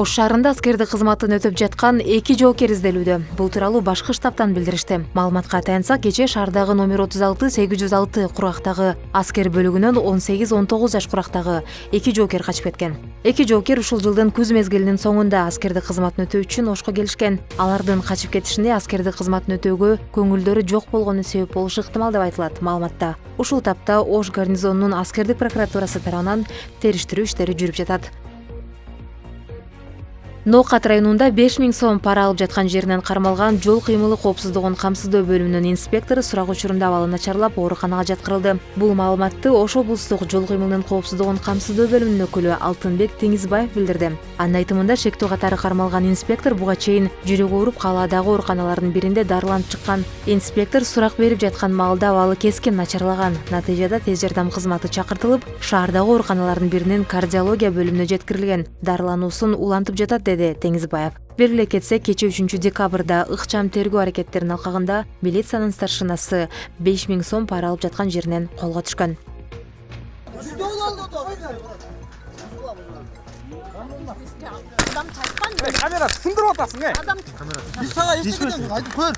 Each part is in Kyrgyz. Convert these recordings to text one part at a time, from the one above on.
Ош шаарында аскердик кызматын өтөп жаткан 2 жоокер изделүүдө. Бул тууралуу башкы штабтан билдиришти. Маалыматка таянсак, кечээ шаардагы номер 36-806 курактагы аскер бөлүгүнөн 18-19 жаш курактагы 2 жоокер качып кеткен. 2 жоокер ушул жылдын күз мезгилинин соңунда аскердик кызматын өтөө үчүн Ошко келишкен. Алардын качып кетишине аскердик кызматын өтөөгө көңүлдөрү жок болгону себеп болушу ыктымал деп айтылат маалыматта. Ушул тапта Ош гарнизонунун аскердик прокуратурасы тарабынан териштирүү иштери жүрүп жатат. Ноокат районунда 5000 сом пара алып жаткан жеринен кармалган жол кыймылы коопсуздугун камсыздоо бөлүмүнүн инспектору сурак учурунда абалы начарлап ооруканага жаткырылды. Бул маалыматты Ош облустук жол кыймылынын коопсуздугун камсыздоо бөлүмүнүн өкүлү Алтынбек Теңизбаев билдирди. Анын айтымында шектүү катары кармалган инспектор буга чейин жүрөгү ооруп калаадагы ооруканалардын биринде дарыланып чыккан. Инспектор сурак берип жаткан маалда абалы кескин начарлаган. Натыйжада тез жардам кызматы чакыртылып, шаардагы ооруканалардын биринин кардиология бөлүмүнө жеткирилген. Дарылануусун улантып жатат, деди Теңизбаев. Белгилей кетсек, кечээ 3 декабрда ыкчам тергөө аракеттеринин алкагында милициянын старшинасы 5000 сом пара алып жаткан жеринен колго түшкөн. Камера сындырып атасың, Биз сага эчтеке айтып көр.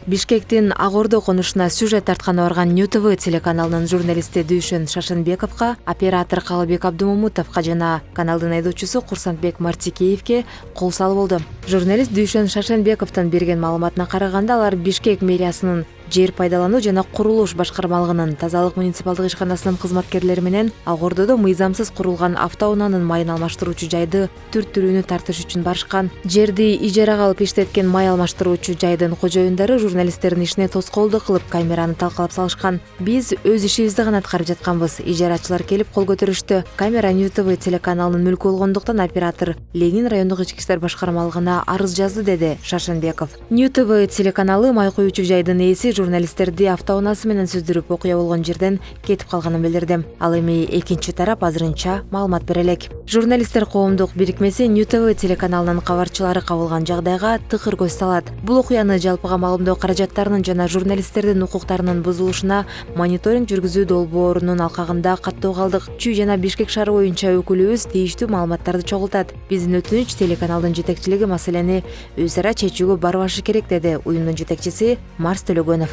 Бишкектин Ак Ордо конушуна сюжет тартканы барган НТВ телеканалынын журналисти Дүйшөн Шашенбековго, оператор Калыбек Абдумамутовго жана каналдын айдоочусу Курсантбек Мартикеевге кол салуу болду. Журналист Дүйшөн Шашенбековдун берген маалыматына караганда, алар Бишкек мэриясынын жер пайдалануу жана курулуш башкармалыгынын тазалык муниципалдык ишканасынын кызматкерлери менен Ак Ордодо мыйзамсыз курулган автоунаанын майын алмаштыруучу жайды түрттүрүүнү тартыш үчүн барышкан. Жерди ижарага алып иштеткен май алмаштыруучу жайдын кожоюндары журналисттердин ишине тоскоолдук кылып камераны талкалап салышкан. Биз өз ишибизди гана аткарып жатканбыз. Ижарачылар келип кол көтөрүштү. Камера НТВ телеканалынын мүлкү болгондуктан оператор Ленин райондук ички иштер башкармалыгына арыз жазды, деди Шашенбеков. НТВ телеканалы май коюучу жайдын ээси журналисттерди автоунаасы менен сүздүрүп, окуя болгон жерден кетип калганын билдирди. Ал эми экинчи тарап азырынча маалымат бере элек. Журналисттер коомдук бирикмеси НТВ телеканалынын кабарчылары кабылган жагдайга тыкыр көз салат. Бул окуяны жалпыга маалымдоо каражаттарынын жана журналисттердин укуктарынын бузулушуна мониторинг жүргүзүү долбоорунун алкагында каттоого алдык. Чүй жана Бишкек шаары боюнча өкүлүбүз тийиштүү маалыматтарды чогултат. Биздин өтүнүч телеканалдын жетекчилиги маселени өз ара чечүүгө барбашы керек, деди уюмдун жетекчиси Марс Төлөгөнов.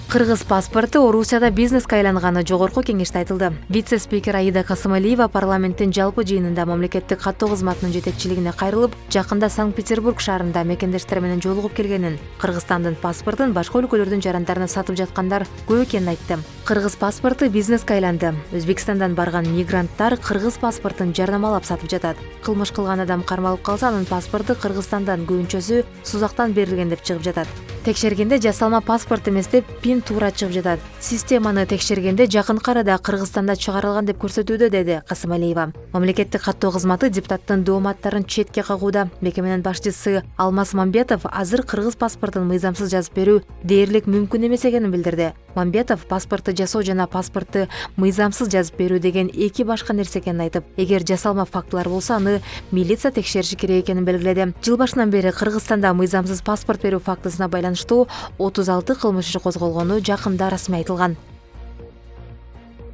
Кыргыз паспорту Орусияда бизнеске айланганы жогорку кеңеште айтылды. Вице-спикер Аида Касымалиева парламенттин жалпы жыйынында мамлекеттик каттоо кызматынын жетекчилигине кайрылып, жакында Санкт-Петербург шаарында мекендештери менен жолугуп келгенин, Кыргызстандын паспортун башка өлкөлөрдүн жарандарына сатып жаткандар көп экенин айтты. Кыргыз паспорту бизнеске айланды. Өзбекстандан барган мигранттар кыргыз паспортун жарнамалап сатып жатат. Кылмыш кылган адам кармалып калса, анын паспорту Кыргызстандан көбүнчөсү Сузактан берилген деп чыгып жатат. Текшергенде жасалма паспорт эмес деп пин туура чыгып жатат. Системаны текшергенде жакынкы арада Кыргызстанда чыгарылган деп көрсөтүүдө, деди Касымалиева. Мамлекеттик каттоо кызматы депутаттын дооматтарын четке кагууда. Мекеменин башчысы Алмаз Мамбетов азыр кыргыз паспортун мыйзамсыз жазып берүү дээрлик мүмкүн эмес экенин билдирди. Мамбетов паспортты жасоо жана паспортты мыйзамсыз жазып берүү деген эки башка нерсе экенин айтып, эгер жасалма фактылар болсо, аны милиция текшериши керек экенин белгиледи. Жыл башынан бери Кыргызстанда мыйзамсыз паспорт берүү фактысына байланыштуу 36 кылмыш иши козголгону жакында расмий айтылган.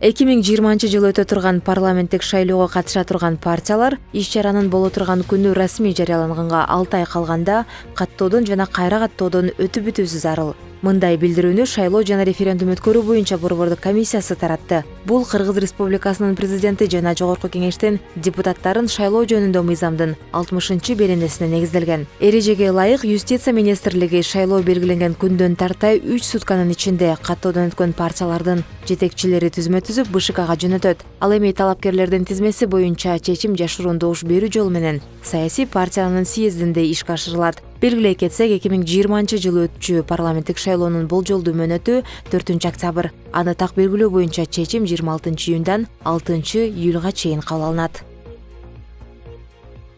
2020 өтө турган парламенттик шайлоого катыша турган партиялар иш чаранын боло турган күнү расмий жарыяланганга 6 ай калганда каттоодон жана кайра каттоодон өтүп бүтүүсү зарыл. Мындай билдирүүнү шайлоо жана референдум өткөрүү боюнча борбордук комиссиясы таратты. Бул Кыргыз Республикасынын президенти жана жогорку кеңештин депутаттарын шайлоо жөнүндө мыйзамдын 60 беренесине негизделген. Эрежеге ылайык Юстиция министрлиги шайлоо белгиленген күндөн тартай 3 сутканын ичинде каттоодон өткөн партиялардын жетекчилери тизме түзүп БШКга жөнөтөт. Ал эми талапкерлердин тизмеси боюнча чечим жашыруун добуш берүү жолу менен саясий партиянын съездинде ишке ашырылат. Белгилей кетсек, 2020 өтчү парламенттик шайлоонун болжолдуу мөөнөтү 4 октябрь. Аны так белгилөө боюнча чечим 26 июндан 6 июлга чейин кабыл алынат.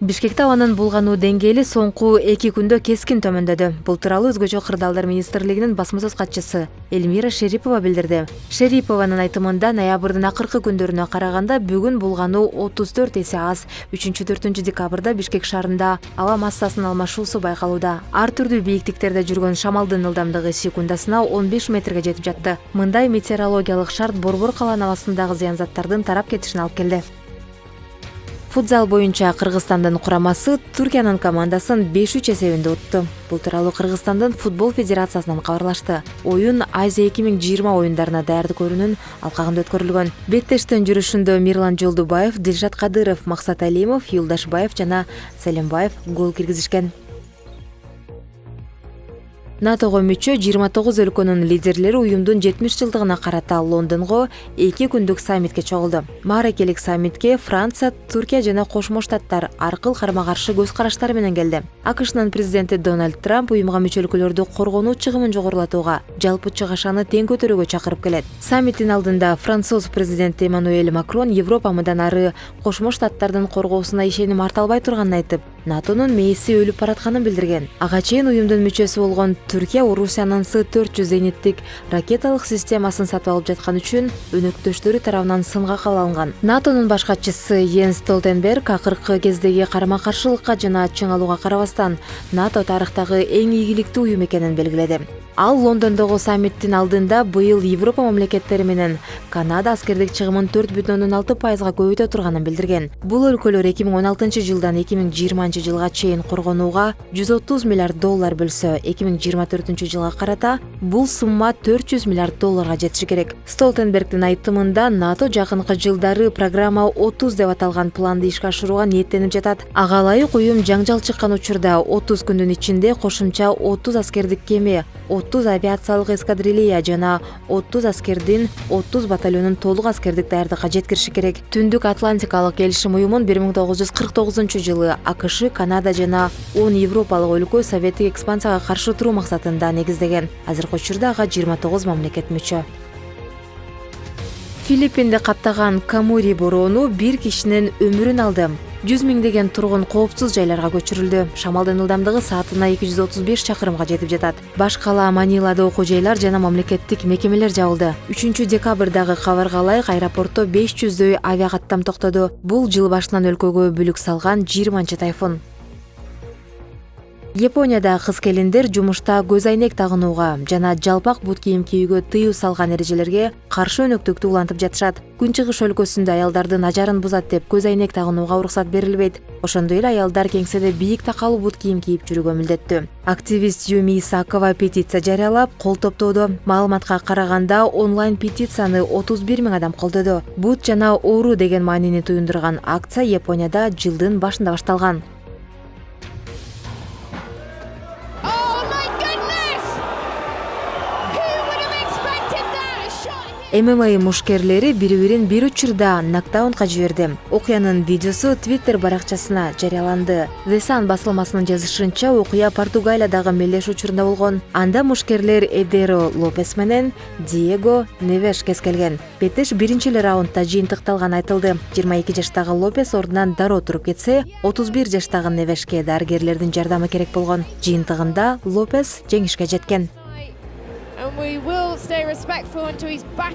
Бишкекте абанын булгануу деңгээли соңку 2 күндө кескин төмөндөдү. Бул тууралуу Өзгөчө кырдаалдар министрлигинин басма сөз катчысы Эльмира Шерипова билдирди. Шерипованын айтымында ноябрдын акыркы күндөрүнө караганда бүгүн булгануу 34 эсе аз. 3-4 декабрда Бишкек шаарында аба массасынын алмашуусу байкалууда. Ар түрдүү бийиктиктерде жүргөн шамалдын ылдамдыгы секундасына 15 метрге жетип жатты. Мындай метеорологиялык шарт борбор калаан абасындагы зыянзаттардын тарап кетишине алып келди. Футзал боюнча Кыргызстандын курамасы Түркиянын командасын 5-3 эсебинде утту. Бул тууралуу Кыргызстандын футбол федерациясынан кабарлашты. Оюн Азия 2020 оюндарына даярдык көрүүнүн алкагында өткөрүлгөн. Беттештин жүрүшүндө Мирлан Жолдубаев, Дилшат Кадыров, Максат Алимов, Юлдашбаев жана Салимбаев гол киргизишкен. НАТОго мүчө 29 өлкөнүн лидерлери уюмдун 70 жылдыгына карата Лондонго 2 күндүк саммитке чогулду. Мааракелик саммитке Франция, Түркия жана Кошмо Штаттар аркыл карама-каршы көз караштары менен келди. АКШнын президенти Дональд Трамп уюмга мүчө өлкөлөрдү коргонуу чыгымын жогорулатууга, жалпы чыгашаны тең көтөрүүгө чакырып келет. Саммиттин алдында француз президенти Эммануэль Макрон Европа мындан ары Кошмо Штаттардын коргоосуна ишеним арта албай турганын айтып, НАТОнун мээси өлүп баратканын билдирген. Ага чейин уюмдун мүчөсү болгон Түркия Орусиянын С-400 зениттик ракеталык системасын сатып алып жаткан үчүн өнөктөштөрү тарабынан сынга кабылган. НАТОнун баш катчысы Йенс Столтенберг акыркы кездеги карама-каршылыкка жана чыңалууга карабастан НАТО тарыхтагы эң ийгиликтүү уюм экенин белгиледи. Ал Лондондогу саммиттин алдында быйыл Европа мамлекеттери менен Канада аскердик чыгымын 4,6%га көбөйтө турганын билдирген. Бул өлкөлөр 2016-жылдан 2020 жылга чейин коргонууга 130 миллиард доллар бөлсө, 2024-жылга карата бул сумма 400 миллиард долларга жетиши керек. Столтенбергдин айтымында НАТО жакынкы жылдары программа 30 деп аталган планды ишке ашырууга ниеттенип жатат. Ага ылайык уюм жаңжал чыккан учурда 30 күндүн ичинде кошумча 30 аскердик кеме, 30 авиациялык эскадрилья жана 30 аскердин 30 батальонун толук аскердик даярдыкка жеткириши керек. Түндүк Атлантикалык келишим уюмун 1949-жылы АКШ, Канада жана 10 европалык өлкө советтик экспансияга каршы туруу максатында негиздеген. Азыркы учурда ага 29 мамлекет мүчө. Филиппинди каптаган Камури бороону бир кишинин өмүрүн алды. 100 миңдеген тургун коопсуз жайларга көчүрүлдү. Шамалдын ылдамдыгы саатына 235 чакырымга жетип жатат. Баш кала Манилада окуу жайлар жана мамлекеттик мекемелер жабылды. 3 декабрдагы кабарга ылайык аэропортто 500дөй авиакаттам токтоду. Бул жыл башынан өлкөгө бүлүк салган 20-чы тайфун. Японияда кыз-келиндер жумушта көз айнек тагынууга жана жалпак бут кийим кийүүгө тыюу салган эрежелерге каршы өнөктүктү улантып жатышат. Күнчыгыш өлкөсүндө аялдардын ажарын бузат деп көз айнек тагынууга уруксат берилбейт. Ошондой эле аялдар кеңседе бийик такалуу бут кийим кийип жүрүүгө милдеттүү. Активист Юми Исакова петиция жарыялап, кол топтоодо. Маалыматка караганда онлайн петицияны 31 миң адам колдоду. Бут жана оору деген маанини туюндурган акция Японияда жылдын башында башталган. ММА мушкерлери бири-бирин бир учурда нокдаунга жиберди. Окуянын видеосу Twitter баракчасына жарыяланды. The Sun басылмасынын жазышынча, окуя Португалиядагы мелдеш учурунда болгон. Анда мушкерлер Эдеро Лопес менен Диего Невеш кескелген. Беттеш биринчи раундда жыйынтыкталган айтылды. 22 жаштагы Лопес ордунан дароо туруп кетсе, 31 жаштагы Невешке дарыгерлердин жардамы керек болгон. Жыйынтыгында Лопес жеңишке жеткен. And we will stay respectful until he's back